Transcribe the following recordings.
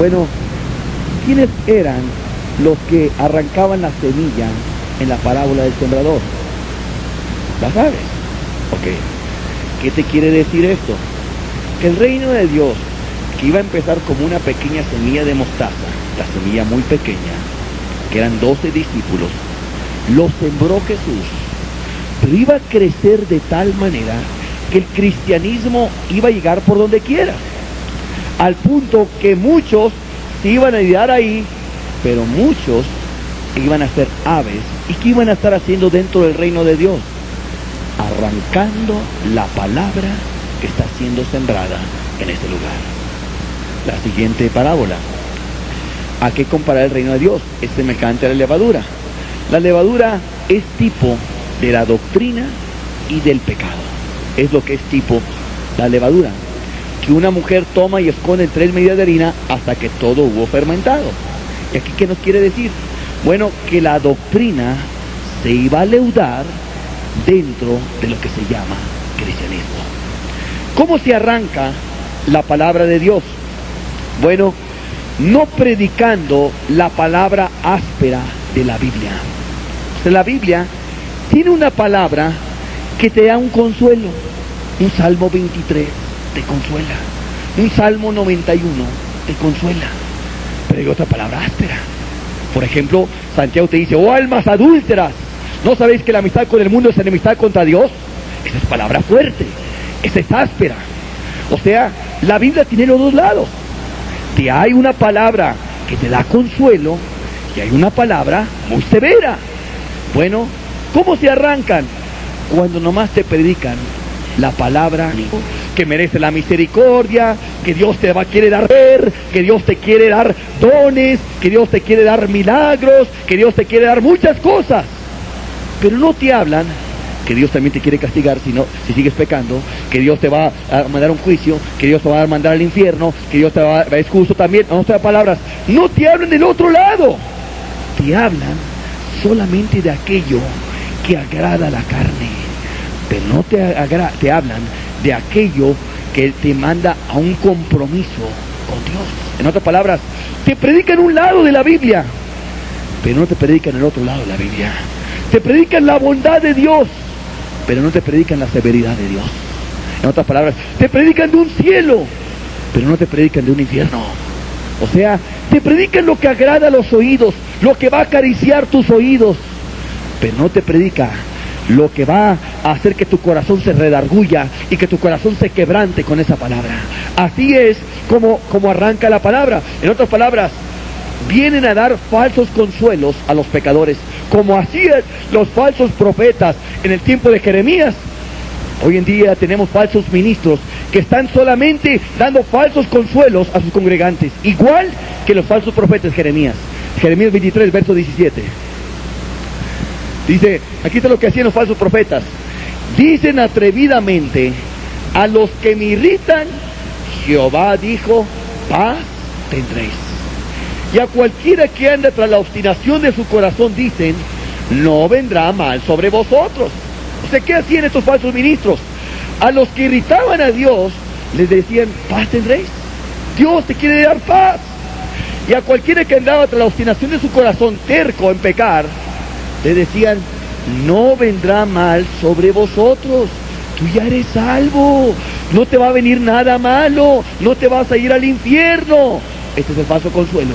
Bueno, ¿quiénes eran los que arrancaban la semilla en la parábola del sembrador? ¿La sabes? Ok. ¿Qué te quiere decir esto? Que el reino de Dios, que iba a empezar como una pequeña semilla de mostaza, la semilla muy pequeña, que eran 12 discípulos, lo sembró Jesús, pero iba a crecer de tal manera que el cristianismo iba a llegar por donde quiera, al punto que muchos se iban a quedar ahí, pero muchos iban a ser aves. ¿Y qué iban a estar haciendo dentro del reino de Dios? Arrancando la palabra que está siendo sembrada en ese lugar. La siguiente parábola, ¿a qué comparar el reino de Dios? Es semejante a la levadura. La levadura es tipo de la doctrina y del pecado. Es lo que es tipo la levadura, que una mujer toma y esconde en 3 medidas de harina hasta que todo hubo fermentado. ¿Y aquí qué nos quiere decir? Bueno, que la doctrina se iba a leudar dentro de lo que se llama cristianismo. ¿Cómo se arranca la palabra de Dios? Bueno, no predicando la palabra áspera de la Biblia. O sea, la Biblia tiene una palabra que te da un consuelo. Un Salmo 23 te consuela. Un Salmo 91 te consuela. Pero hay otra palabra áspera. Por ejemplo, Santiago te dice: oh almas adúlteras, ¿no sabéis que la amistad con el mundo es enemistad contra Dios? Esa es palabra fuerte, esa es áspera. O sea, la Biblia tiene los dos lados. Que hay una palabra que te da consuelo y hay una palabra muy severa. Bueno, ¿cómo se arrancan? Cuando nomás te predican la palabra que merece la misericordia, que Dios quiere dar ver, que Dios te quiere dar dones, que Dios te quiere dar milagros, que Dios te quiere dar muchas cosas. Pero no te hablan que Dios también te quiere castigar si sigues pecando, que Dios te va a mandar un juicio, que Dios te va a mandar al infierno, que Dios te va a excuso también. No te palabras, no te hablan del otro lado. Te hablan solamente de aquello que agrada a la carne, pero no te hablan de aquello que te manda a un compromiso con Dios. En otras palabras, te predican un lado de la Biblia, pero no te predican el otro lado de la Biblia. Te predican la bondad de Dios, pero no te predican la severidad de Dios. En otras palabras, te predican de un cielo, pero no te predican de un infierno. O sea, te predican lo que agrada a los oídos, lo que va a acariciar tus oídos, pero no te predica lo que va a hacer que tu corazón se redarguya y que tu corazón se quebrante con esa palabra. Así es como arranca la palabra. En otras palabras, vienen a dar falsos consuelos a los pecadores, como hacían los falsos profetas en el tiempo de Jeremías. Hoy en día tenemos falsos ministros que están solamente dando falsos consuelos a sus congregantes, igual que los falsos profetas Jeremías. Jeremías 23, verso 17. Dice, aquí está lo que hacían los falsos profetas. Dicen atrevidamente: a los que me irritan, Jehová dijo, paz tendréis. Y a cualquiera que anda tras la obstinación de su corazón dicen, no vendrá mal sobre vosotros. O sea, ¿qué hacían estos falsos ministros? A los que irritaban a Dios, les decían, paz tendréis. Dios te quiere dar paz. Y a cualquiera que andaba tras la obstinación de su corazón, terco en pecar, le decían, no vendrá mal sobre vosotros. Tú ya eres salvo. No te va a venir nada malo. No te vas a ir al infierno. Este es el falso consuelo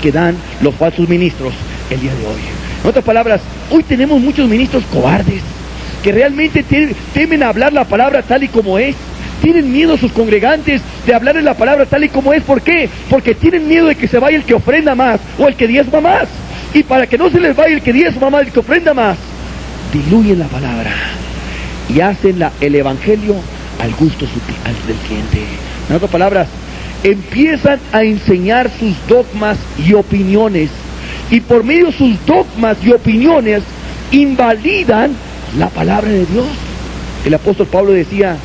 que dan los falsos ministros el día de hoy. En otras palabras, hoy tenemos muchos ministros cobardes que realmente temen hablar la palabra tal y como es. Tienen miedo a sus congregantes de hablarles la palabra tal y como es. ¿Por qué? Porque tienen miedo de que se vaya el que ofrenda más o el que diezma más. Y para que no se les vaya el que diezma más, el que ofrenda más, diluyen la palabra y hacen el evangelio al gusto del cliente. En otras palabras, empiezan a enseñar sus dogmas y opiniones, y por medio de sus dogmas y opiniones invalidan la palabra de Dios. El apóstol Pablo decía,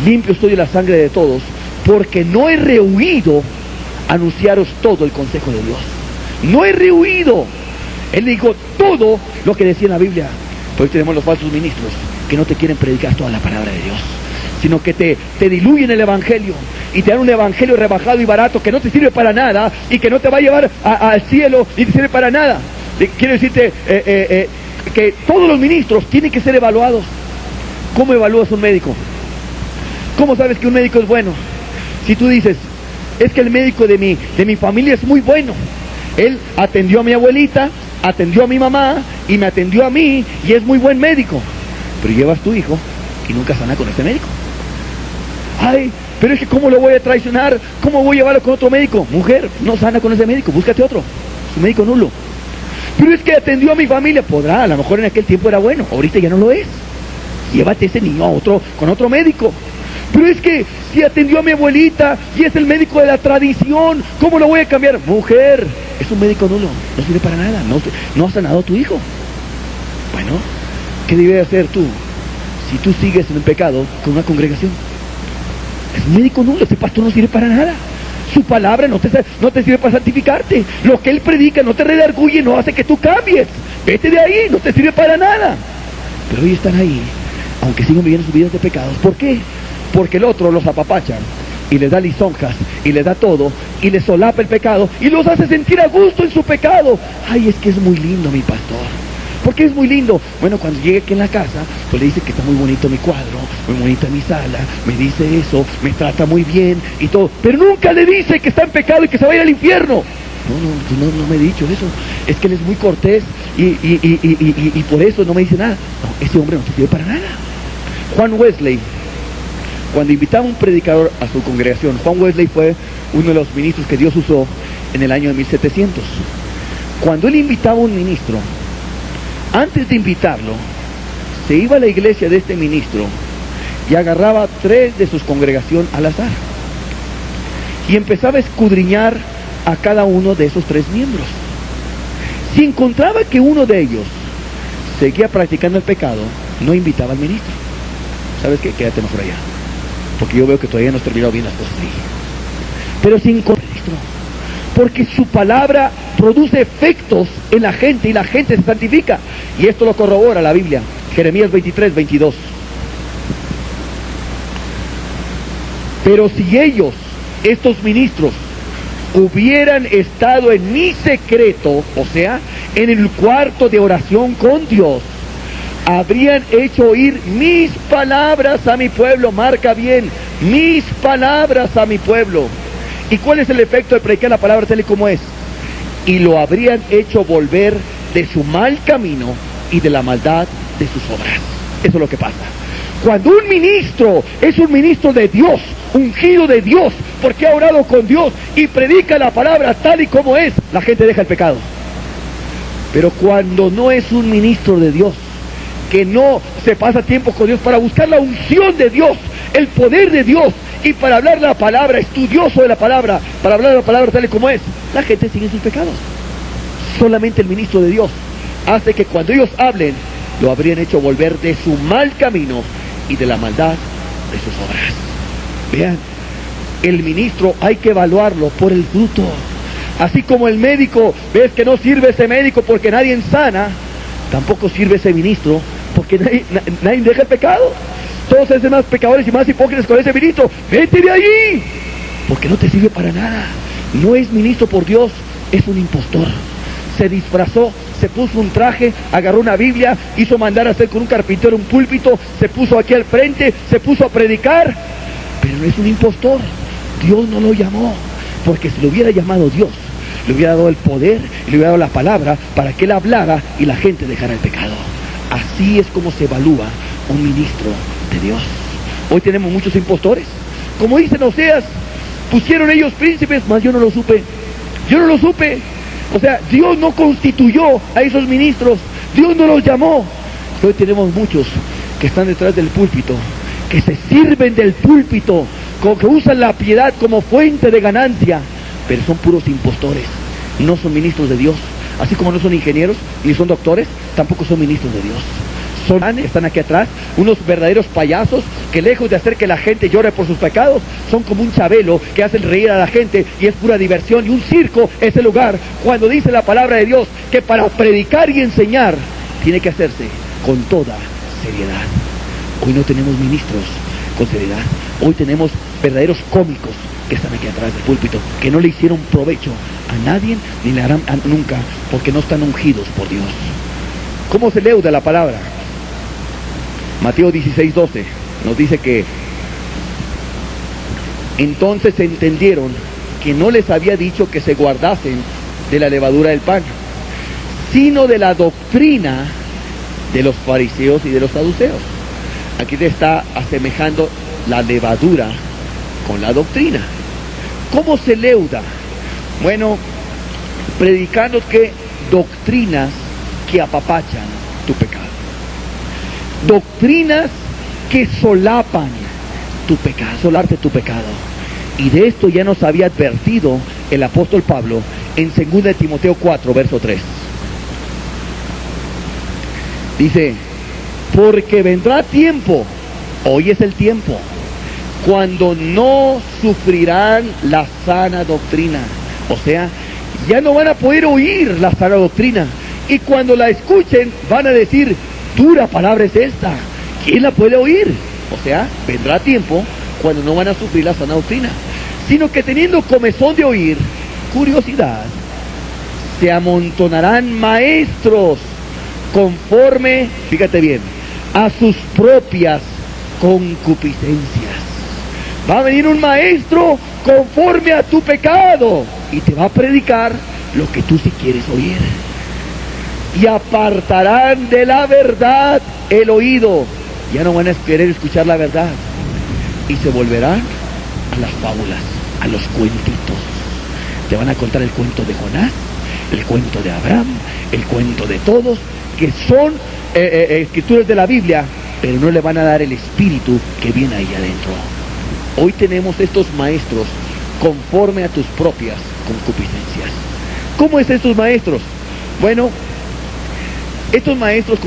limpio estoy de la sangre de todos, porque no he rehuido anunciaros todo el consejo de Dios. No he rehuido. Él dijo todo lo que decía en la Biblia. Por eso tenemos los falsos ministros que no te quieren predicar toda la palabra de Dios, sino que te diluyen el evangelio, y te dan un evangelio rebajado y barato que no te sirve para nada y que no te va a llevar al cielo y te sirve para nada. Quiero decirte que todos los ministros tienen que ser evaluados. ¿Cómo evalúas un médico? ¿Cómo sabes que un médico es bueno? Si tú dices, es que el médico de mi familia es muy bueno, él atendió a mi abuelita, atendió a mi mamá y me atendió a mí y es muy buen médico, pero llevas tu hijo y nunca sana con ese médico. Ay, pero es que ¿cómo lo voy a traicionar? ¿Cómo voy a llevarlo con otro médico? Mujer, no sana con ese médico, búscate otro, su médico nulo. Pero es que atendió a mi familia, podrá, a lo mejor en aquel tiempo era bueno, ahorita ya no lo es. Llévate ese niño a con otro médico. Pero es que si atendió a mi abuelita y es el médico de la tradición, ¿cómo lo voy a cambiar? Mujer, es un médico nulo, no sirve para nada, no ha sanado a tu hijo. Bueno, ¿qué debe hacer tú si tú sigues en el pecado con una congregación? Es un médico nulo, ese pastor no sirve para nada. Su palabra no te sirve para santificarte. Lo que él predica no te redarguye, no hace que tú cambies. Vete de ahí, no te sirve para nada. Pero hoy están ahí, aunque sigan viviendo sus vidas de pecados. ¿Por qué? Porque el otro los apapacha y les da lisonjas y les da todo y les solapa el pecado y los hace sentir a gusto en su pecado. Ay, es que es muy lindo mi pastor. ¿Por qué es muy lindo? Bueno, cuando llegue aquí en la casa, pues le dice que está muy bonito mi cuadro, muy bonita mi sala, me dice eso, me trata muy bien y todo, pero nunca le dice que está en pecado y que se va a ir al infierno. No me he dicho eso. Es que él es muy cortés y por eso no me dice nada. No, ese hombre no te sirve para nada. Juan Wesley, cuando invitaba a un predicador a su congregación, Juan Wesley fue uno de los ministros que Dios usó en el año de 1700. Cuando él invitaba a un ministro, antes de invitarlo, se iba a la iglesia de este ministro y agarraba 3 de sus congregación al azar y empezaba a escudriñar a cada uno de esos 3 miembros. Si encontraba que uno de ellos seguía practicando el pecado, no invitaba al ministro. ¿Sabes qué? Quédate mejor allá, porque yo veo que todavía no has terminado bien las cosas ahí. Pero si encontraba al ministro, porque su palabra produce efectos en la gente y la gente se santifica. Y esto lo corrobora la Biblia. Jeremías 23:22. Pero si ellos, estos ministros, hubieran estado en mi secreto, o sea, en el cuarto de oración con Dios, habrían hecho oír mis palabras a mi pueblo. Marca bien, mis palabras a mi pueblo. ¿Y cuál es el efecto de predicar la palabra tal y como es? Y lo habrían hecho volver de su mal camino y de la maldad de sus obras. Eso es lo que pasa. Cuando un ministro es un ministro de Dios, ungido de Dios, porque ha orado con Dios y predica la palabra tal y como es, la gente deja el pecado. Pero cuando no es un ministro de Dios, que no se pasa tiempo con Dios para buscar la unción de Dios, el poder de Dios, y para hablar la palabra, estudioso de la palabra, para hablar la palabra tal y como es, la gente sigue sus pecados. Solamente el ministro de Dios hace que cuando ellos hablen, lo habrían hecho volver de su mal camino y de la maldad de sus obras. Vean, el ministro hay que evaluarlo por el fruto. Así como el médico, ves que no sirve ese médico porque nadie sana, tampoco sirve ese ministro porque nadie deja el pecado. Todos se hacen más pecadores y más hipócritas con ese ministro. Vete de allí, porque no te sirve para nada. No es ministro por Dios, es un impostor. Se disfrazó, se puso un traje, agarró una Biblia, hizo mandar a hacer con un carpintero un púlpito, se puso aquí al frente, se puso a predicar, pero no es un impostor. Dios no lo llamó, porque si lo hubiera llamado Dios, le hubiera dado el poder y le hubiera dado la palabra para que él hablara y la gente dejara el pecado. Así es como se evalúa un ministro de Dios. Hoy tenemos muchos impostores. Como dicen Oseas, pusieron ellos príncipes, mas yo no lo supe. Yo no lo supe. O sea, Dios no constituyó a esos ministros. Dios no los llamó. Hoy tenemos muchos que están detrás del púlpito, que se sirven del púlpito, que usan la piedad como fuente de ganancia, pero son puros impostores. No son ministros de Dios. Así como no son ingenieros ni son doctores, tampoco son ministros de Dios. Están aquí atrás, unos verdaderos payasos que lejos de hacer que la gente llore por sus pecados, son como un Chabelo que hacen reír a la gente y es pura diversión. Y un circo es el lugar cuando dice la palabra de Dios que para predicar y enseñar tiene que hacerse con toda seriedad. Hoy no tenemos ministros con seriedad, hoy tenemos verdaderos cómicos que están aquí atrás del púlpito, que no le hicieron provecho a nadie ni le harán nunca, porque no están ungidos por Dios. ¿Cómo se leuda la palabra? Mateo 16:12 nos dice que entonces entendieron que no les había dicho que se guardasen de la levadura del pan, sino de la doctrina de los fariseos y de los saduceos. Aquí te está asemejando la levadura con la doctrina. ¿Cómo se leuda? Bueno, predicando que doctrinas que apapachan tu pecado, doctrinas que solapan tu pecado, solarte tu pecado. Y de esto ya nos había advertido el apóstol Pablo en 2 de Timoteo 4, verso 3. Dice, porque vendrá tiempo, hoy es el tiempo, cuando no sufrirán la sana doctrina. O sea, ya no van a poder oír la sana doctrina. Y cuando la escuchen, van a decir, dura palabra es esta, ¿quién la puede oír? O sea, vendrá tiempo cuando no van a sufrir la sana doctrina, sino que teniendo comezón de oír, curiosidad, se amontonarán maestros conforme, fíjate bien, a sus propias concupiscencias. Va a venir un maestro conforme a tu pecado y te va a predicar lo que tú sí quieres oír. Y apartarán de la verdad el oído. Ya no van a querer escuchar la verdad y se volverán a las fábulas, a los cuentitos. Te van a contar el cuento de Jonás, el cuento de Abraham, el cuento de todos, que son escrituras de la Biblia, pero no le van a dar el espíritu que viene ahí adentro. Hoy tenemos estos maestros conforme a tus propias concupiscencias. ¿Cómo es estos maestros? Bueno, estos maestros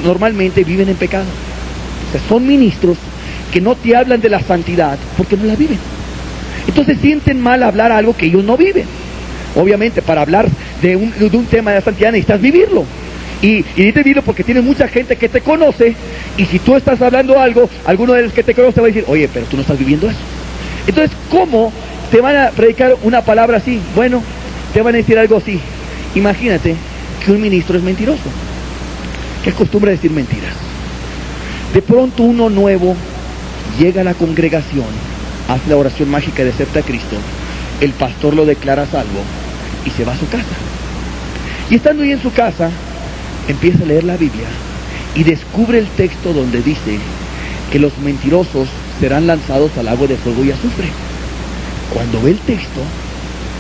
normalmente viven en pecado. O sea, son ministros que no te hablan de la santidad porque no la viven. Entonces sienten mal hablar algo que ellos no viven. Obviamente, para hablar de un tema de la santidad necesitas vivirlo. Y necesitas vivirlo porque tienes mucha gente que te conoce, y si tú estás hablando algo, alguno de los que te conoce va a decir, oye, pero tú no estás viviendo eso. Entonces, ¿cómo te van a predicar una palabra así? Bueno, te van a decir algo así. Imagínate que un ministro es mentiroso, que acostumbra a decir mentiras. De pronto uno nuevo llega a la congregación, hace la oración mágica de acepta a Cristo, el pastor lo declara salvo y se va a su casa. Y estando ahí en su casa, empieza a leer la Biblia y descubre el texto donde dice que los mentirosos serán lanzados al lago de fuego y azufre. Cuando ve el texto,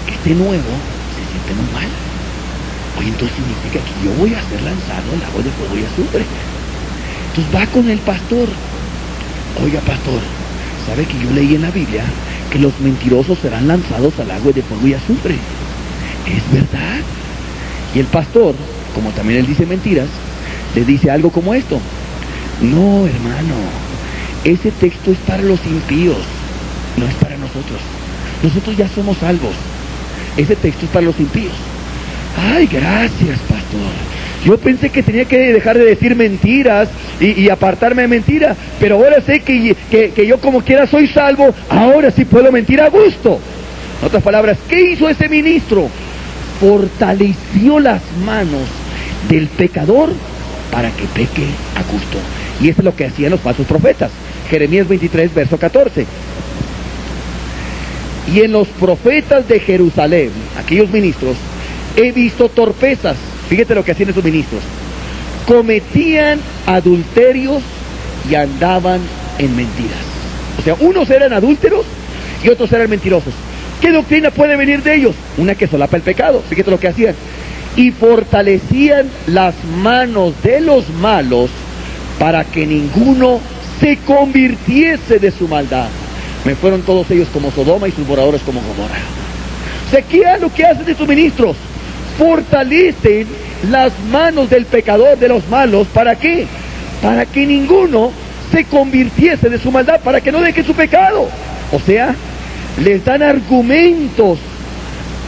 este nuevo se siente muy mal. Oye, entonces significa que yo voy a ser lanzado al lago de fuego y azufre. Entonces va con el pastor. Oiga, pastor, ¿sabe que yo leí en la Biblia que los mentirosos serán lanzados al lago de fuego y azufre? ¿Es verdad? Y el pastor, como también él dice mentiras, le dice algo como esto: no, hermano, ese texto es para los impíos, no es para nosotros. Nosotros ya somos salvos. Ese texto es para los impíos. Ay, gracias, pastor. Yo pensé que tenía que dejar de decir mentiras y apartarme de mentiras, pero ahora sé que yo como quiera soy salvo, ahora sí puedo mentir a gusto. En otras palabras, ¿qué hizo ese ministro? Fortaleció las manos del pecador para que peque a gusto. Y eso es lo que hacían los falsos profetas. Jeremías 23, verso 14. Y en los profetas de Jerusalén, aquellos ministros, he visto torpezas. Fíjate lo que hacían esos ministros. Cometían adulterios y andaban en mentiras. O sea, unos eran adúlteros y otros eran mentirosos. ¿Qué doctrina puede venir de ellos? Una que solapa el pecado. Fíjate lo que hacían. Y fortalecían las manos de los malos para que ninguno se convirtiese de su maldad. Me fueron todos ellos como Sodoma y sus moradores como Gomorra. O sea, ¿qué es lo que hacen estos ministros? Fortalecen las manos del pecador, de los malos. ¿Para qué? Para que ninguno se convirtiese de su maldad, para que no deje su pecado. O sea, les dan argumentos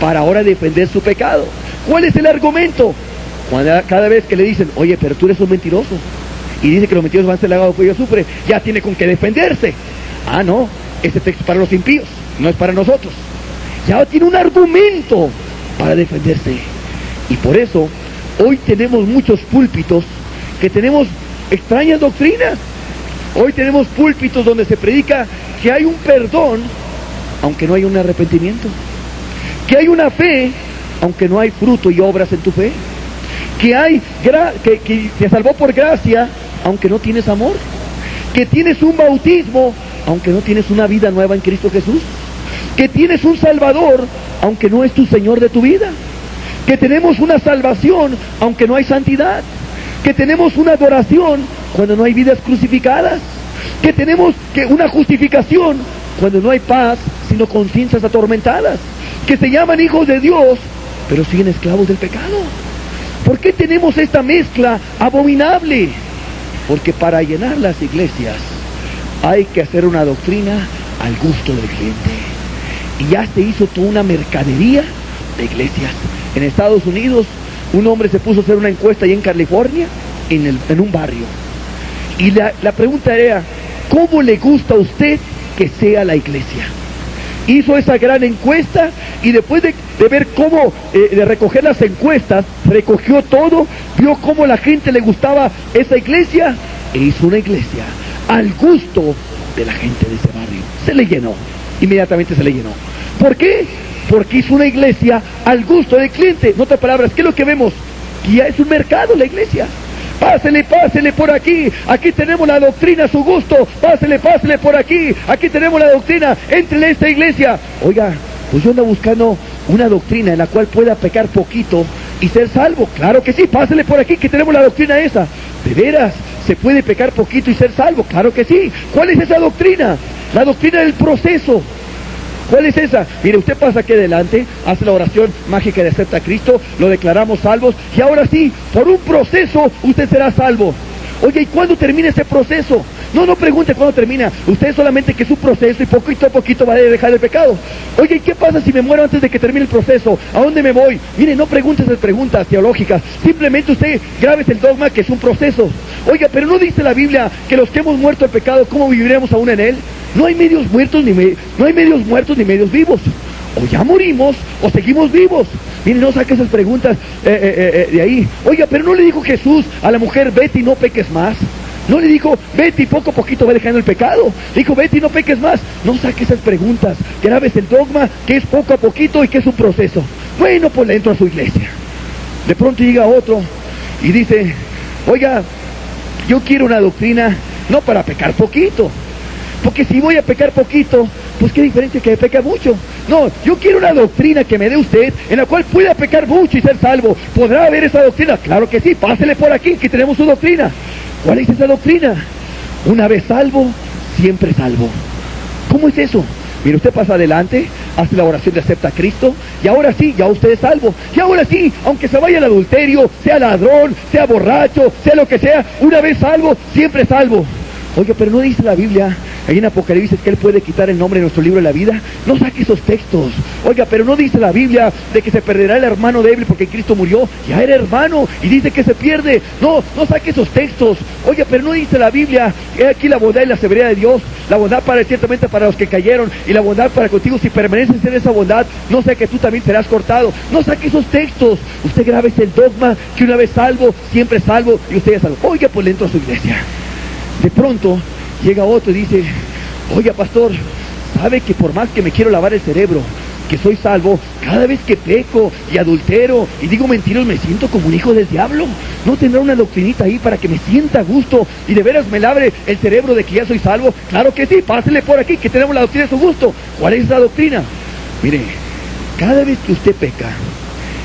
para ahora defender su pecado. ¿Cuál es el argumento? Cada vez que le dicen, oye, pero tú eres un mentiroso, y dice que los mentirosos van a ser lavados de fuego y azufre, ya tiene con qué defenderse. Ah, no, ese texto es para los impíos, no es para nosotros. Ya tiene un argumento para defenderse. Y por eso, hoy tenemos muchos púlpitos que tenemos extrañas doctrinas. Hoy tenemos púlpitos donde se predica que hay un perdón, aunque no hay un arrepentimiento. Que hay una fe, aunque no hay fruto y obras en tu fe. Que te salvó por gracia, aunque no tienes amor. Que tienes un bautismo, aunque no tienes una vida nueva en Cristo Jesús. Que tienes un Salvador, aunque no es tu Señor de tu vida. Que tenemos una salvación, aunque no hay santidad. Que tenemos una adoración, cuando no hay vidas crucificadas. Que tenemos una justificación, cuando no hay paz, sino conciencias atormentadas. Que se llaman hijos de Dios, pero siguen esclavos del pecado. ¿Por qué tenemos esta mezcla abominable? Porque para llenar las iglesias hay que hacer una doctrina al gusto del cliente. Y ya se hizo toda una mercadería de iglesias. En Estados Unidos, un hombre se puso a hacer una encuesta allá en California, en un barrio. Y la pregunta era, ¿cómo le gusta a usted que sea la iglesia? Hizo esa gran encuesta y después de ver cómo, de recoger las encuestas, recogió todo, vio cómo la gente le gustaba esa iglesia e hizo una iglesia al gusto de la gente de ese barrio. Se le llenó, inmediatamente se le llenó. ¿Por qué? Porque hizo una iglesia al gusto del cliente. En otras palabras, ¿qué es lo que vemos? Que ya es un mercado la iglesia. Pásele, pásele por aquí, aquí tenemos la doctrina a su gusto, pásele, pásele por aquí, aquí tenemos la doctrina, éntrele a esta iglesia. Oiga, pues yo ando buscando una doctrina en la cual pueda pecar poquito y ser salvo. Claro que sí, pásele por aquí, que tenemos la doctrina esa. ¿De veras se puede pecar poquito y ser salvo? Claro que sí. ¿Cuál es esa doctrina? La doctrina del proceso. ¿Cuál es esa? Mire, usted pasa aquí adelante, hace la oración mágica de acepta a Cristo, lo declaramos salvos, y ahora sí, por un proceso, usted será salvo. Oye, ¿y cuándo termina ese proceso? No pregunte cuándo termina. Usted solamente que es un proceso y poquito a poquito va a dejar el pecado. Oye, ¿y qué pasa si me muero antes de que termine el proceso? ¿A dónde me voy? Mire, no pregunte esas preguntas teológicas. Simplemente usted grábese el dogma que es un proceso. Oiga, pero ¿no dice la Biblia que los que hemos muerto al pecado, cómo viviremos aún en él? No hay medios muertos ni medios vivos. O ya morimos o seguimos vivos. Miren, no saque esas preguntas de ahí. Oiga, pero ¿no le dijo Jesús a la mujer, vete y no peques más? No le dijo, vete y poco a poquito va dejando el pecado. Le dijo, vete y no peques más. No saque esas preguntas. Grabes el dogma que es poco a poquito y que es un proceso. Bueno, pues le entro a su iglesia. De pronto llega otro y dice, oiga, yo quiero una doctrina no para pecar poquito. Porque si voy a pecar poquito, pues qué diferencia que peca mucho. No, yo quiero una doctrina que me dé usted, en la cual pueda pecar mucho y ser salvo. ¿Podrá haber esa doctrina? Claro que sí, pásele por aquí, que tenemos su doctrina. ¿Cuál es esa doctrina? Una vez salvo, siempre salvo. ¿Cómo es eso? Mire, usted pasa adelante, hace la oración de acepta a Cristo, y ahora sí, ya usted es salvo. Y ahora sí, aunque se vaya al adulterio, sea ladrón, sea borracho, sea lo que sea, una vez salvo, siempre salvo. Oye, pero ¿no dice la Biblia ahí en Apocalipsis que Él puede quitar el nombre de nuestro libro de la vida? No saque esos textos. Oiga, pero ¿no dice la Biblia de que se perderá el hermano débil porque Cristo murió? Ya era hermano y dice que se pierde. No saque esos textos. Oiga, pero ¿no dice la Biblia que aquí la bondad y la severidad de Dios? La bondad ciertamente para los que cayeron y la bondad para contigo si permaneces en esa bondad, no sea que tú también serás cortado. No saque esos textos. Usted grábese el dogma que una vez salvo, siempre salvo y usted ya salvo. Oiga, pues le entro a su iglesia. De pronto llega otro y dice, oiga pastor, ¿sabe que por más que me quiero lavar el cerebro, que soy salvo, cada vez que peco y adultero y digo mentiras me siento como un hijo del diablo? ¿No tendrá una doctrinita ahí para que me sienta a gusto y de veras me lave el cerebro de que ya soy salvo? Claro que sí, pásele por aquí que tenemos la doctrina a su gusto. ¿Cuál es esa doctrina? Mire, cada vez que usted peca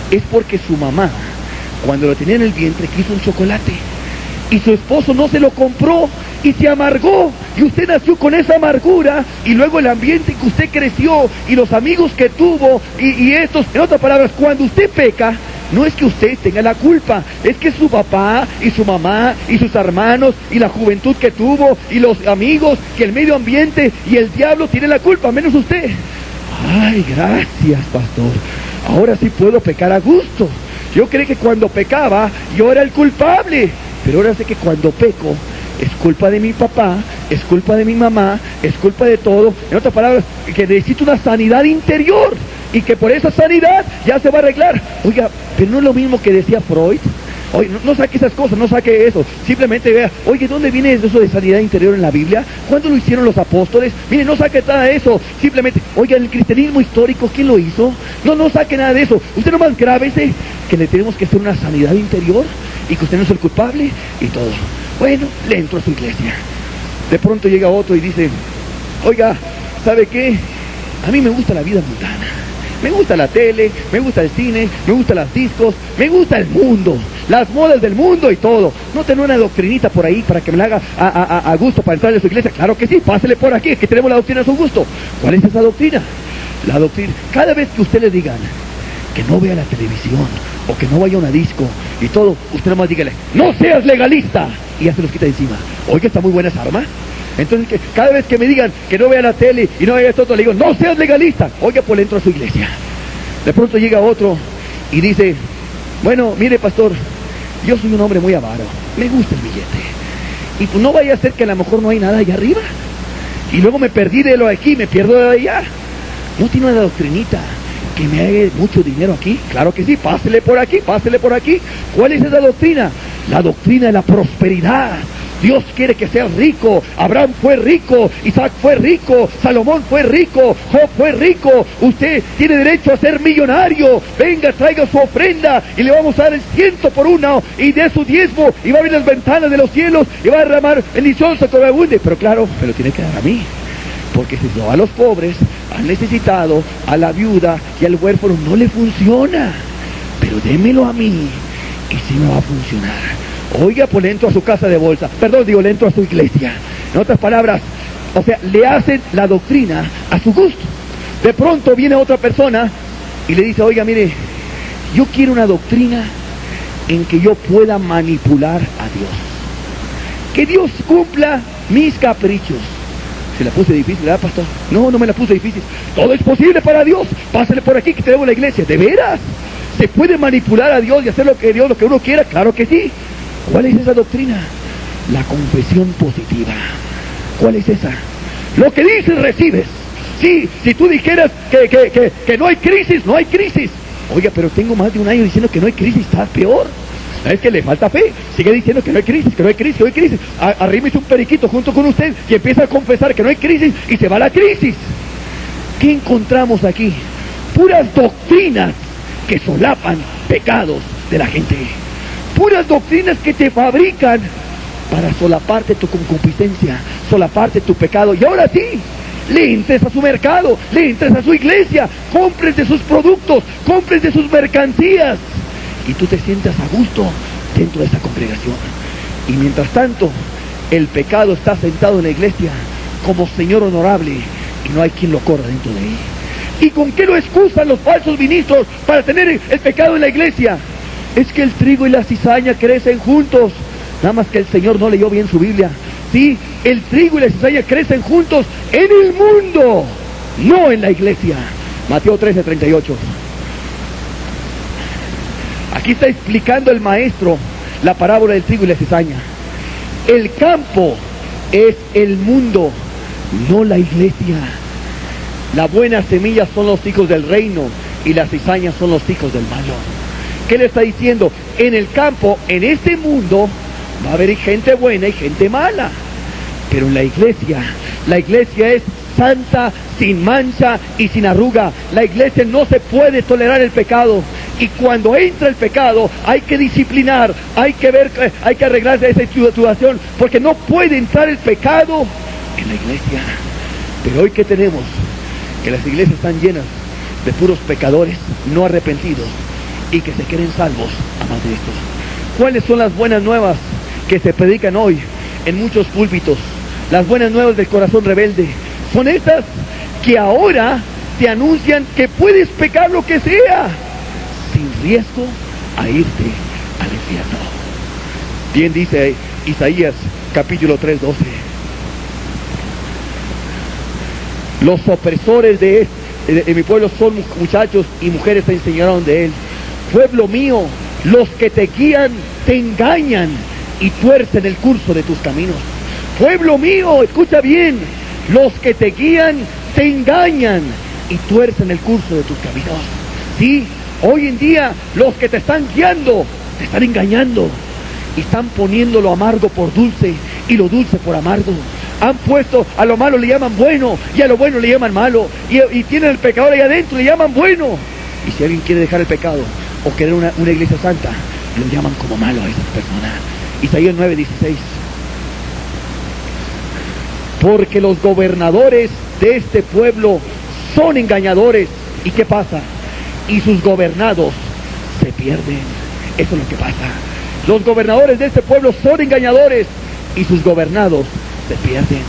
es porque su mamá, cuando lo tenía en el vientre, quiso un chocolate y su esposo no se lo compró y se amargó, y usted nació con esa amargura, y luego el ambiente en que usted creció y los amigos que tuvo y estos, en otras palabras, cuando usted peca, no es que usted tenga la culpa, es que su papá y su mamá y sus hermanos y la juventud que tuvo y los amigos, que el medio ambiente y el diablo tienen la culpa, menos usted. Ay, gracias, pastor, ahora sí puedo pecar a gusto. Yo creí que cuando pecaba yo era el culpable, pero ahora sé que cuando peco es culpa de mi papá, es culpa de mi mamá, es culpa de todo. En otras palabras, que necesito una sanidad interior y que por esa sanidad ya se va a arreglar. Oiga, pero no es lo mismo que decía Freud. Oye, no saque esas cosas, no saque eso. Simplemente vea, oye, ¿dónde viene eso de sanidad interior en la Biblia? ¿Cuándo lo hicieron los apóstoles? Mire, no saque nada de eso. Simplemente, oiga, el cristianismo histórico, ¿quién lo hizo? No saque nada de eso. Usted nomás grábese que le tenemos que hacer una sanidad interior y que usted no es el culpable y todo. Bueno, le entro a su iglesia. De pronto llega otro y dice, oiga, ¿sabe qué? A mí me gusta la vida mundana. Me gusta la tele, me gusta el cine, me gustan los discos, me gusta el mundo, las modas del mundo y todo. ¿No tener una doctrinita por ahí para que me la haga a gusto para entrar en su iglesia? Claro que sí, pásele por aquí, que tenemos la doctrina a su gusto. ¿Cuál es esa doctrina? La doctrina, cada vez que usted le digan que no vea la televisión o que no vaya a una disco y todo, usted nomás dígale, no seas legalista, y ya se los quita de encima. Oiga, está muy buena esa arma. Entonces, cada vez que me digan que no vea la tele y no vea esto, le digo, no seas legalista. Oiga, pues le entro a su iglesia. De pronto llega otro y dice, bueno, mire pastor, yo soy un hombre muy avaro, me gusta el billete. Y pues no vaya a ser que a lo mejor no hay nada allá arriba. Y luego me perdí de lo de aquí, me pierdo de allá. ¿No tiene una doctrinita que me haga mucho dinero aquí? Claro que sí, pásele por aquí, pásele por aquí. ¿Cuál es esa doctrina? La doctrina de la prosperidad. Dios quiere que seas rico. Abraham fue rico, Isaac fue rico, Salomón fue rico, Job fue rico. Usted tiene derecho a ser millonario. Venga, traiga su ofrenda y le vamos a dar el 100 por 1 y de su diezmo y va a abrir las ventanas de los cielos y va a derramar bendición sobreabunde. Pero claro, me lo tiene que dar a mí, porque si no a los pobres, al necesitado, a la viuda y al huérfano no le funciona. Pero démelo a mí y sí me va a funcionar. Oiga, pues le entro a su casa de bolsa. Perdón, digo, le entro a su iglesia. En otras palabras, o sea, le hacen la doctrina a su gusto. De pronto viene otra persona y le dice, oiga, mire, yo quiero una doctrina en que yo pueda manipular a Dios. Que Dios cumpla mis caprichos. Se la puse difícil, ¿verdad, pastor? No me la puse difícil. Todo es posible para Dios. Pásale por aquí que tenemos la iglesia. ¿De veras? ¿Se puede manipular a Dios y hacer lo que Dios, lo que uno quiera? Claro que sí. ¿Cuál es esa doctrina? La confesión positiva. ¿Cuál es esa? Lo que dices, recibes. Sí, si tú dijeras que no hay crisis, no hay crisis. Oiga, pero tengo más de un año diciendo que no hay crisis, está peor. Es que le falta fe. Sigue diciendo que no hay crisis, que no hay crisis, que no hay crisis. Arrímese un periquito junto con usted y empieza a confesar que no hay crisis y se va la crisis. ¿Qué encontramos aquí? Puras doctrinas que solapan pecados de la gente. Puras doctrinas que te fabrican para solaparte tu concupiscencia, solaparte tu pecado. Y ahora sí, le entres a su mercado, le entres a su iglesia, compres de sus productos, compres de sus mercancías y tú te sientas a gusto dentro de esa congregación. Y mientras tanto, el pecado está sentado en la iglesia como señor honorable y no hay quien lo corra dentro de ahí. ¿Y con qué lo excusan los falsos ministros para tener el pecado en la iglesia? Es que el trigo y la cizaña crecen juntos. Nada más que el Señor no leyó bien su Biblia. Sí, el trigo y la cizaña crecen juntos en el mundo, no en la iglesia. Mateo 13:38. Aquí está explicando el maestro la parábola del trigo y la cizaña. El campo es el mundo, no la iglesia. La buena semilla son los hijos del reino y las cizañas son los hijos del malo. ¿Qué le está diciendo? En el campo, en este mundo, va a haber gente buena y gente mala. Pero en la iglesia es santa, sin mancha y sin arruga. La iglesia no se puede tolerar el pecado. Y cuando entra el pecado, hay que disciplinar, hay que ver, hay que arreglarse esa situación, porque no puede entrar el pecado en la iglesia. Pero hoy, ¿qué tenemos? Que las iglesias están llenas de puros pecadores no arrepentidos y que se quieren salvos a más de estos. ¿Cuáles son las buenas nuevas que se predican hoy en muchos púlpitos? Las buenas nuevas del corazón rebelde son estas que ahora te anuncian que puedes pecar lo que sea sin riesgo a irte al infierno. Bien dice Isaías capítulo 3:12. Los opresores de mi pueblo son muchachos y mujeres se enseñaron de él. Pueblo mío, los que te guían te engañan y tuercen el curso de tus caminos. Pueblo mío, escucha bien, los que te guían te engañan y tuercen el curso de tus caminos. Sí, hoy en día los que te están guiando te están engañando y están poniendo lo amargo por dulce y lo dulce por amargo. Han puesto a lo malo le llaman bueno y a lo bueno le llaman malo, y tienen el pecador ahí adentro y le llaman bueno. Y si alguien quiere dejar el pecado o querer una iglesia santa, lo llaman como malo a esas personas. Isaías 9:16. Porque los gobernadores de este pueblo son engañadores. ¿Y qué pasa? Y sus gobernados se pierden. Eso es lo que pasa. Los gobernadores de este pueblo son engañadores y sus gobernados se pierden.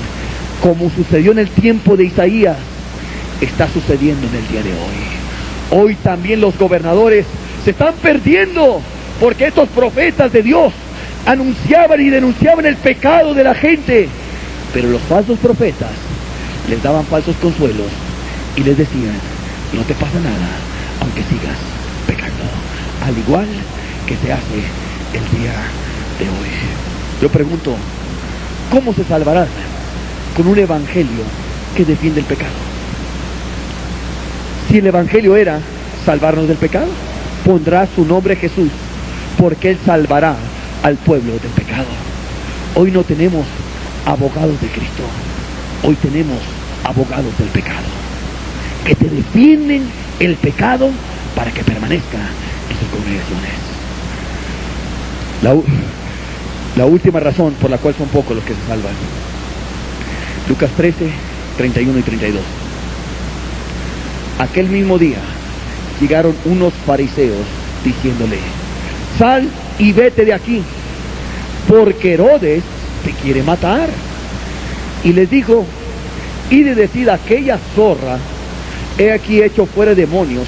Como sucedió en el tiempo de Isaías, está sucediendo en el día de hoy. Hoy también los gobernadores se están perdiendo porque estos profetas de Dios anunciaban y denunciaban el pecado de la gente. Pero los falsos profetas les daban falsos consuelos y les decían, no te pasa nada aunque sigas pecando, al igual que se hace el día de hoy. Yo pregunto, ¿cómo se salvarán con un evangelio que defiende el pecado? Si el evangelio era salvarnos del pecado, pondrá su nombre Jesús, porque Él salvará al pueblo del pecado. Hoy no tenemos abogados de Cristo, hoy tenemos abogados del pecado, que te defienden el pecado para que permanezca en sus congregaciones. La última razón por la cual son pocos los que se salvan. Lucas 13, 31 y 32. Aquel mismo día llegaron unos fariseos diciéndole, sal y vete de aquí, porque Herodes te quiere matar. Y les dijo, id y decid a aquella zorra, he aquí hecho fuera demonios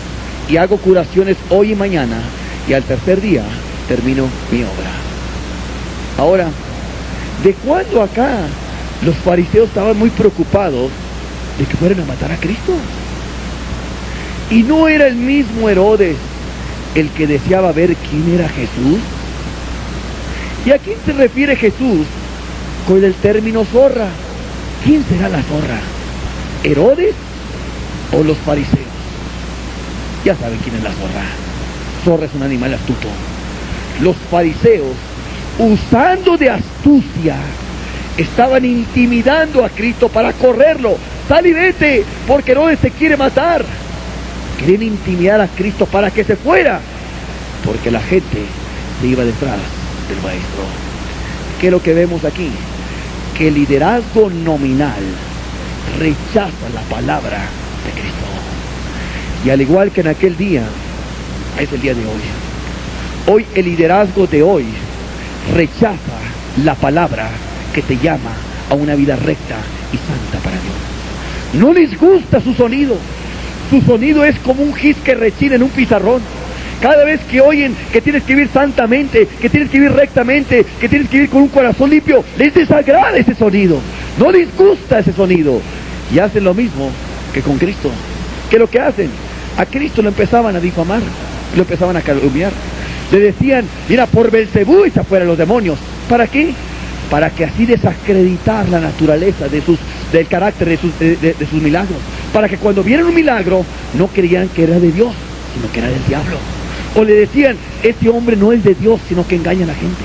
y hago curaciones hoy y mañana, y al tercer día termino mi obra. Ahora, ¿de cuándo acá los fariseos estaban muy preocupados de que fueran a matar a Cristo? ¿Y no era el mismo Herodes el que deseaba ver quién era Jesús? ¿Y a quién se refiere Jesús con el término zorra? ¿Quién será la zorra? ¿Herodes o los fariseos? Ya saben quién es la zorra. Zorra es un animal astuto. Los fariseos, usando de astucia, estaban intimidando a Cristo para correrlo. Sal y vete, porque Herodes te quiere matar. Querían intimidar a Cristo para que se fuera, porque la gente se iba detrás del maestro. ¿Qué es lo que vemos aquí? Que el liderazgo nominal rechaza la palabra de Cristo. Y al igual que en aquel día, es el día de hoy. Hoy el liderazgo de hoy rechaza la palabra que te llama a una vida recta y santa para Dios. No les gusta su sonido. Su sonido es como un gis que rechina en un pizarrón. Cada vez que oyen que tienes que vivir santamente, que tienes que vivir rectamente, que tienes que vivir con un corazón limpio, les desagrada ese sonido. No les gusta ese sonido. Y hacen lo mismo que con Cristo. ¿Qué es lo que hacen? A Cristo lo empezaban a difamar, lo empezaban a calumniar. Le decían, mira, por Belcebú echa fuera los demonios. ¿Para qué? Para que así desacreditar la naturaleza del carácter de sus milagros. Para que cuando vieran un milagro, no creían que era de Dios, sino que era del diablo. O le decían, este hombre no es de Dios, sino que engaña a la gente.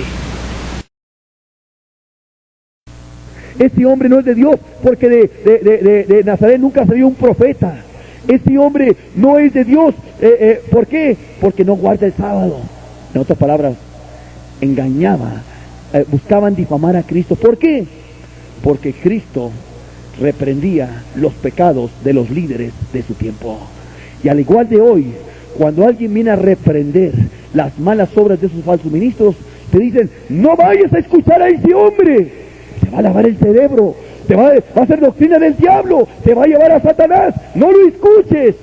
Este hombre no es de Dios, porque de Nazaret nunca salió un profeta. Este hombre no es de Dios. ¿Por qué? Porque no guarda el sábado. En otras palabras, engañaba, buscaban difamar a Cristo. ¿Por qué? Porque Cristo reprendía los pecados de los líderes de su tiempo. Y al igual de hoy, cuando alguien viene a reprender las malas obras de esos falsos ministros, te dicen, no vayas a escuchar a ese hombre, te va a lavar el cerebro, te va a hacer doctrina del diablo, te va a llevar a Satanás, no lo escuches.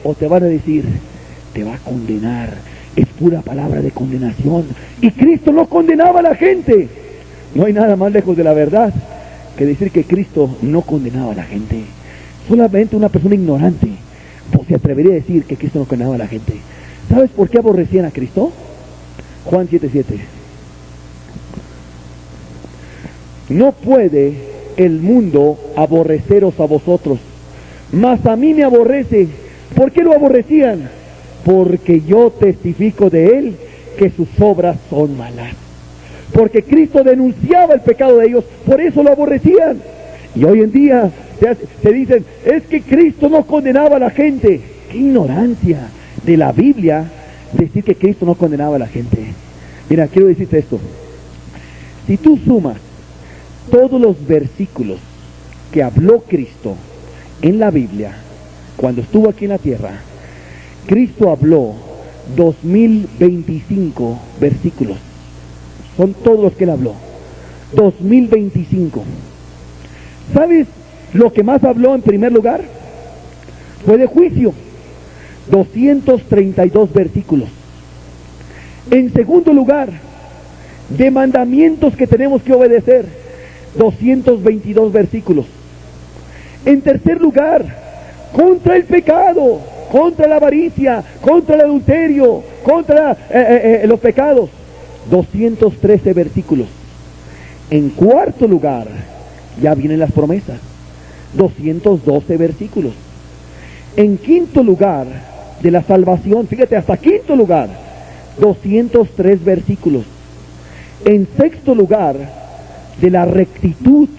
O te van a decir, te va a condenar, es pura palabra de condenación. Y Cristo no condenaba a la gente. No hay nada más lejos de la verdad que decir que Cristo no condenaba a la gente. Solamente una persona ignorante se atrevería a decir que Cristo no condenaba a la gente. ¿Sabes por qué aborrecían a Cristo? Juan 7:7. no puede el mundo aborreceros a vosotros, mas a mí me aborrece. ¿Por qué lo aborrecían? Porque yo testifico de él que sus obras son malas. Porque Cristo denunciaba el pecado de ellos, por eso lo aborrecían. Y hoy en día se dicen, es que Cristo no condenaba a la gente. ¡Qué ignorancia de la Biblia decir que Cristo no condenaba a la gente! Mira, quiero decirte esto. Si tú sumas todos los versículos que habló Cristo en la Biblia, cuando estuvo aquí en la tierra, Cristo habló 2025 versículos. Son todos los que él habló. 2025. ¿Sabes lo que más habló en primer lugar? Fue de juicio. 232 versículos. En segundo lugar, de mandamientos que tenemos que obedecer. 222 versículos. En tercer lugar, contra el pecado, contra la avaricia, contra el adulterio, contra los pecados. 213 versículos. En cuarto lugar, ya vienen las promesas. 212 versículos. En quinto lugar, de la salvación, fíjate, hasta quinto lugar, 203 versículos. En sexto lugar, de la rectitud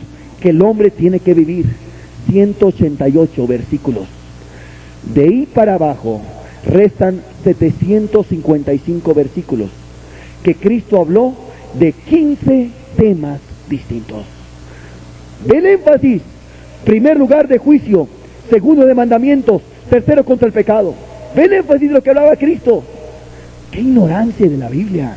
que el hombre tiene que vivir, 188 versículos. De ahí para abajo restan 755 versículos que Cristo habló de 15 temas distintos. Ve el énfasis: primer lugar de juicio, segundo de mandamientos, tercero contra el pecado. Ve el énfasis de lo que hablaba Cristo. ¡Qué ignorancia de la Biblia!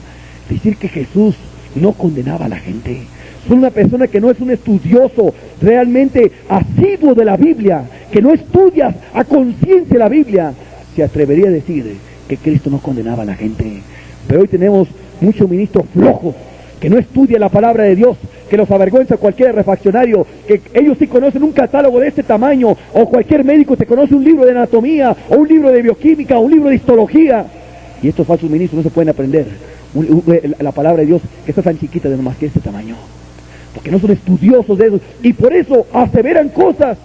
Decir que Jesús no condenaba a la gente. Son una persona que no es un estudioso realmente asiduo de la Biblia, que no estudia a conciencia la Biblia, se atrevería a decir que Cristo no condenaba a la gente. Pero hoy tenemos muchos ministros flojos que no estudian la palabra de Dios, que los avergüenza cualquier refaccionario, que ellos sí conocen un catálogo de este tamaño, o cualquier médico te conoce un libro de anatomía, o un libro de bioquímica, o un libro de histología. Y estos falsos ministros no se pueden aprender la palabra de Dios, que está tan chiquita de nomás que este tamaño, porque no son estudiosos de eso, y por eso aseveran cosas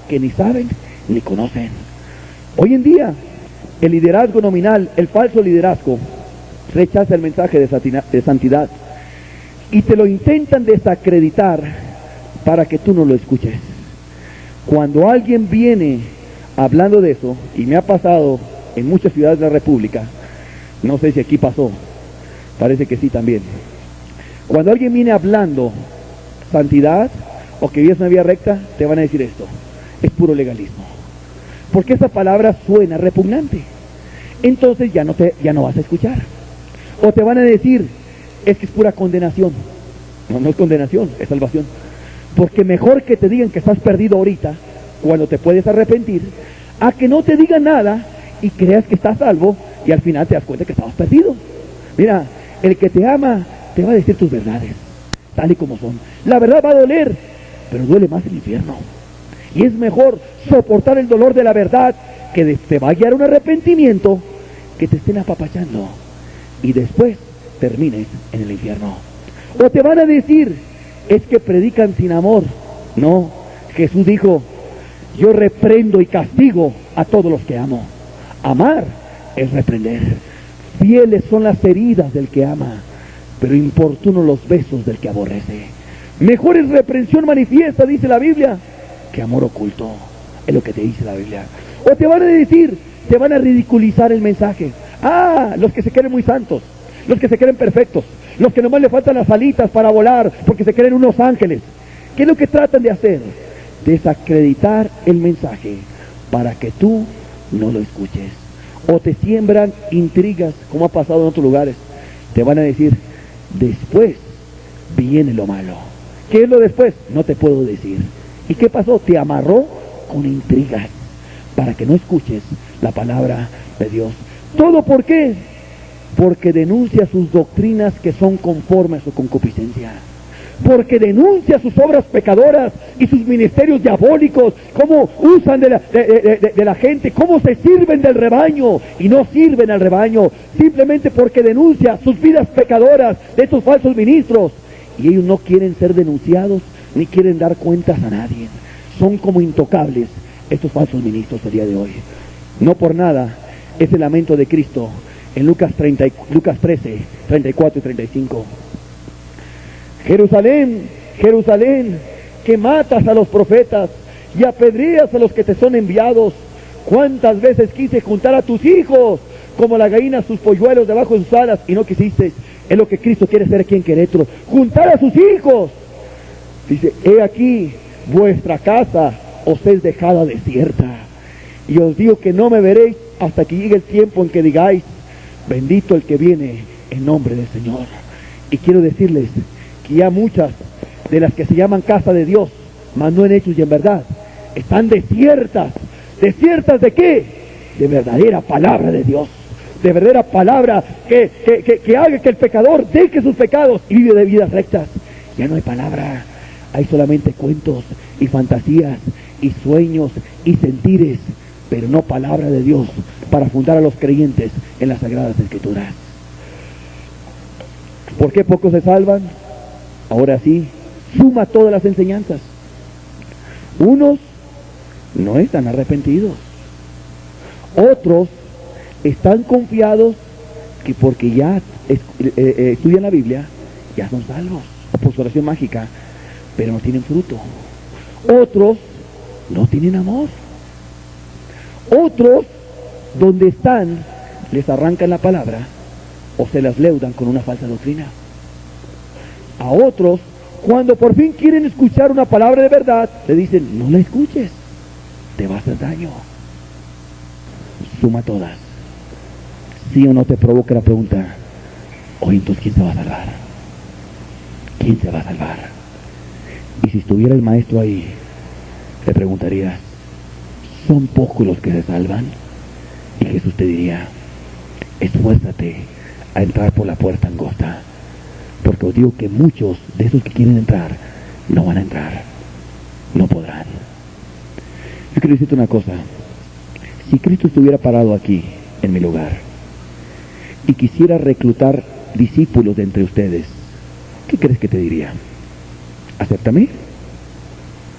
que ni saben ni conocen. Hoy en día, el liderazgo nominal, el falso liderazgo, rechaza el mensaje de santidad y te lo intentan desacreditar para que tú no lo escuches. Cuando alguien viene hablando de eso, y me ha pasado en muchas ciudades de la República, no sé si aquí pasó, parece que sí también. Cuando alguien viene hablando santidad o que vives una vía recta, te van a decir esto: es puro legalismo, porque esa palabra suena repugnante. Entonces ya no vas a escuchar. O te van a decir: es que es pura condenación. No es condenación, es salvación. Porque mejor que te digan que estás perdido ahorita, cuando te puedes arrepentir, a que no te digan nada y creas que estás salvo y al final te das cuenta que estabas perdido. Mira, el que te ama te va a decir tus verdades, tal y como son. La verdad va a doler, pero duele más el infierno. Y es mejor soportar el dolor de la verdad, que te va a guiar a un arrepentimiento, que te estén apapachando y después termines en el infierno. O te van a decir: es que predican sin amor. No, Jesús dijo: yo reprendo y castigo a todos los que amo. Amar es reprender. Fieles son las heridas del que ama, pero importunos los besos del que aborrece. Mejor es reprensión manifiesta, dice la Biblia, que amor oculto. Es lo que te dice la Biblia. O te van a decir, te van a ridiculizar el mensaje. Los que se creen muy santos, los que se creen perfectos, los que nomás le faltan las alitas para volar porque se creen unos ángeles. ¿Qué es lo que tratan de hacer? Desacreditar el mensaje para que tú no lo escuches. O te siembran intrigas, como ha pasado en otros lugares. Te van a decir: después viene lo malo. ¿Qué es lo después? No te puedo decir. ¿Y qué pasó? Te amarró con intrigas para que no escuches la palabra de Dios. ¿Todo por qué? Porque denuncia sus doctrinas que son conformes a su concupiscencia. Porque denuncia sus obras pecadoras y sus ministerios diabólicos, cómo usan de la gente, cómo se sirven del rebaño y no sirven al rebaño, simplemente porque denuncia sus vidas pecadoras de estos falsos ministros. y ellos no quieren ser denunciados ni quieren dar cuentas a nadie. Son como intocables estos falsos ministros el día de hoy. No por nada es el lamento de Cristo en Lucas 13, 34 y 35. Jerusalén, Jerusalén, que matas a los profetas y apedreas a los que te son enviados. ¿Cuántas veces quise juntar a tus hijos como la gallina sus polluelos debajo de sus alas y no quisiste? Es lo que Cristo quiere hacer aquí en Querétaro, juntar a sus hijos. Dice, he aquí, vuestra casa os es dejada desierta, y os digo que no me veréis hasta que llegue el tiempo en que digáis, bendito el que viene en nombre del Señor. Y quiero decirles que ya muchas de las que se llaman casa de Dios, mas no en hechos y en verdad, están desiertas. ¿Desiertas de qué? De verdadera palabra de Dios, de verdadera palabra que haga que el pecador deje sus pecados y vive de vidas rectas. Ya no hay palabra, hay solamente cuentos y fantasías y sueños y sentires, pero no palabra de Dios para fundar a los creyentes en las Sagradas Escrituras. ¿Por qué pocos se salvan? Ahora sí, suma todas las enseñanzas. Unos no están arrepentidos. Otros están confiados que porque ya estudian la Biblia, ya son salvos, o por su oración mágica, pero no tienen fruto. Otros no tienen amor. Otros, donde están, les arrancan la palabra o se las leudan con una falsa doctrina. A otros, cuando por fin quieren escuchar una palabra de verdad, le dicen, no la escuches, te va a hacer daño. Suma todas. ¿Sí o no te provoca la pregunta? Oye, entonces, ¿quién se va a salvar? ¿Quién se va a salvar? Y si estuviera el maestro ahí, le preguntarías, ¿son pocos los que se salvan? Y Jesús te diría, esfuérzate a entrar por la puerta angosta, porque os digo que muchos de esos que quieren entrar no van a entrar, no podrán. Yo quiero decirte una cosa, si Cristo estuviera parado aquí, en mi lugar, y quisiera reclutar discípulos de entre ustedes, ¿qué crees que te diría? ¿Acéptame?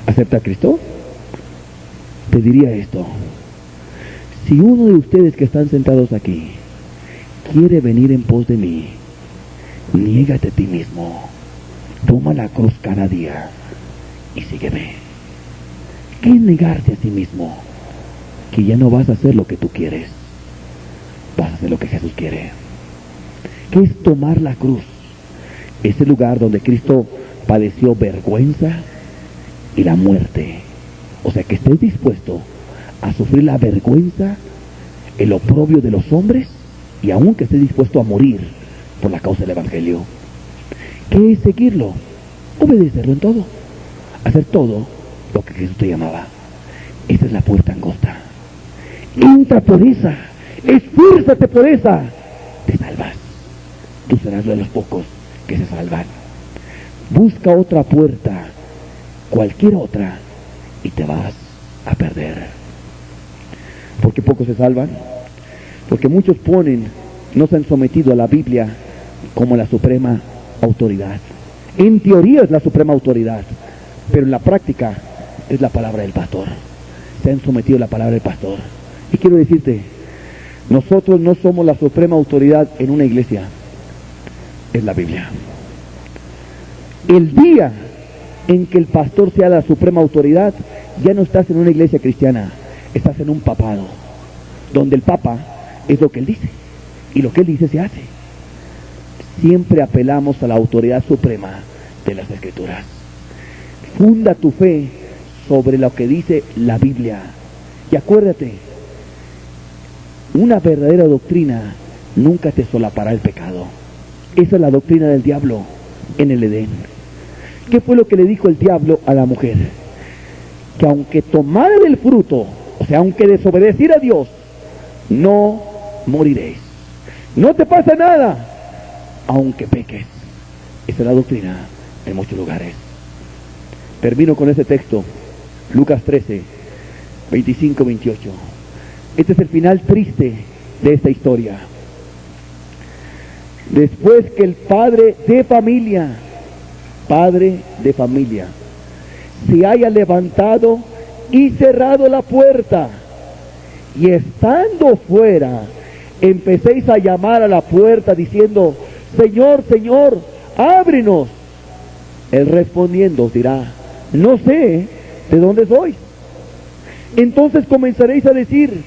¿Acepta a Cristo? Te diría esto, si uno de ustedes que están sentados aquí quiere venir en pos de mí, niégate a ti mismo, toma la cruz cada día y sígueme. ¿Qué es negarte a ti mismo? Que ya no vas a hacer lo que tú quieres, vas a hacer lo que Jesús quiere. ¿Qué es tomar la cruz? Es el lugar donde Cristo padeció vergüenza y la muerte. O sea, que estés dispuesto a sufrir la vergüenza, el oprobio de los hombres, y aún que estés dispuesto a morir por la causa del Evangelio. ¿Qué es seguirlo? Obedecerlo en todo, hacer todo lo que Jesús te llamaba. Esa es la puerta angosta. Entra por esa, esfuérzate por esa, te salvas. Tú serás de los pocos que se salvan. Busca otra puerta, cualquier otra, y te vas a perder. ¿Por qué pocos se salvan? Porque muchos no se han sometido a la Biblia como la suprema autoridad. En teoría es la suprema autoridad, pero en la práctica es la palabra del pastor. Se han sometido a la palabra del pastor. Y quiero decirte, nosotros no somos la suprema autoridad en una iglesia, es la Biblia. El día en que el pastor sea la suprema autoridad, ya no estás en una iglesia cristiana, estás en un papado, donde el papa es lo que él dice, y lo que él dice se hace. Siempre apelamos a la autoridad suprema de las Escrituras. Funda tu fe sobre lo que dice la Biblia. Y acuérdate, una verdadera doctrina nunca te solapará el pecado. Esa es la doctrina del diablo en el Edén. ¿Qué fue lo que le dijo el diablo a la mujer? Que aunque tomara del fruto, o sea, aunque desobedeciera a Dios, no moriréis. No te pasa nada, aunque peques. Esa es la doctrina en muchos lugares. Termino con ese texto, Lucas 13, 25, 28. Este es el final triste de esta historia. Después que el padre de familia padre de familia, se haya levantado y cerrado la puerta, y estando fuera, empecéis a llamar a la puerta diciendo: Señor, Señor, ábrenos. Él respondiendo os dirá: no sé de dónde sois. Entonces comenzaréis a decir: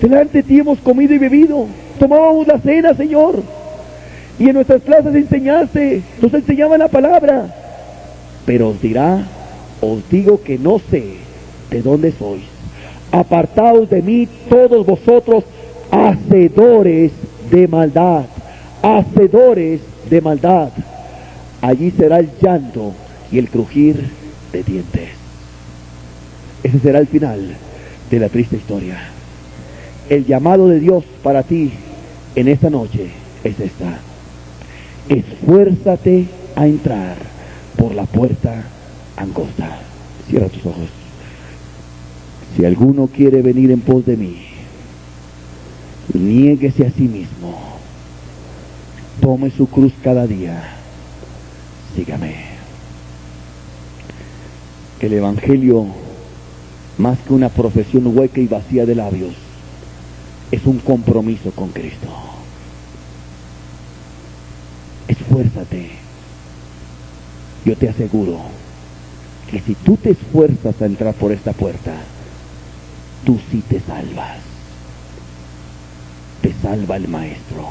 delante de ti hemos comido y bebido, tomábamos la cena, Señor, y en nuestras clases enseñaste, nos enseñaban la palabra. Pero os dirá: os digo que no sé de dónde sois. Apartaos de mí todos vosotros, hacedores de maldad, hacedores de maldad. Allí será el llanto y el crujir de dientes. Ese será el final de la triste historia. El llamado de Dios para ti en esta noche es esta: esfuérzate a entrar por la puerta angosta. Cierra tus ojos. Si alguno quiere venir en pos de mí, niéguese a sí mismo, tome su cruz cada día, sígame. El Evangelio, más que una profesión hueca y vacía de labios, es un compromiso con Cristo. Esfuérzate. Yo te aseguro que si tú te esfuerzas a entrar por esta puerta, tú sí te salvas. Te salva el Maestro.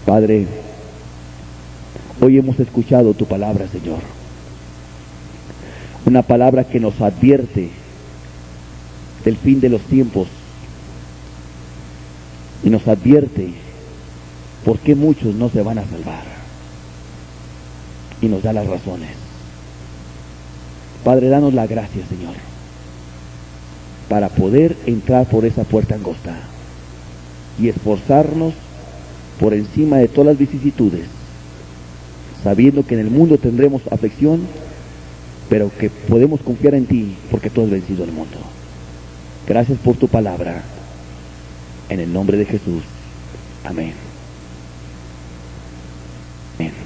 Padre, hoy hemos escuchado tu palabra, Señor. Una palabra que nos advierte del fin de los tiempos y nos advierte por qué muchos no se van a salvar, y nos da las razones. Padre, danos la gracia, Señor, para poder entrar por esa puerta angosta y esforzarnos por encima de todas las vicisitudes, sabiendo que en el mundo tendremos aflicción, pero que podemos confiar en ti porque tú has vencido el mundo. Gracias por tu palabra. En el nombre de Jesús. Amén. Amén.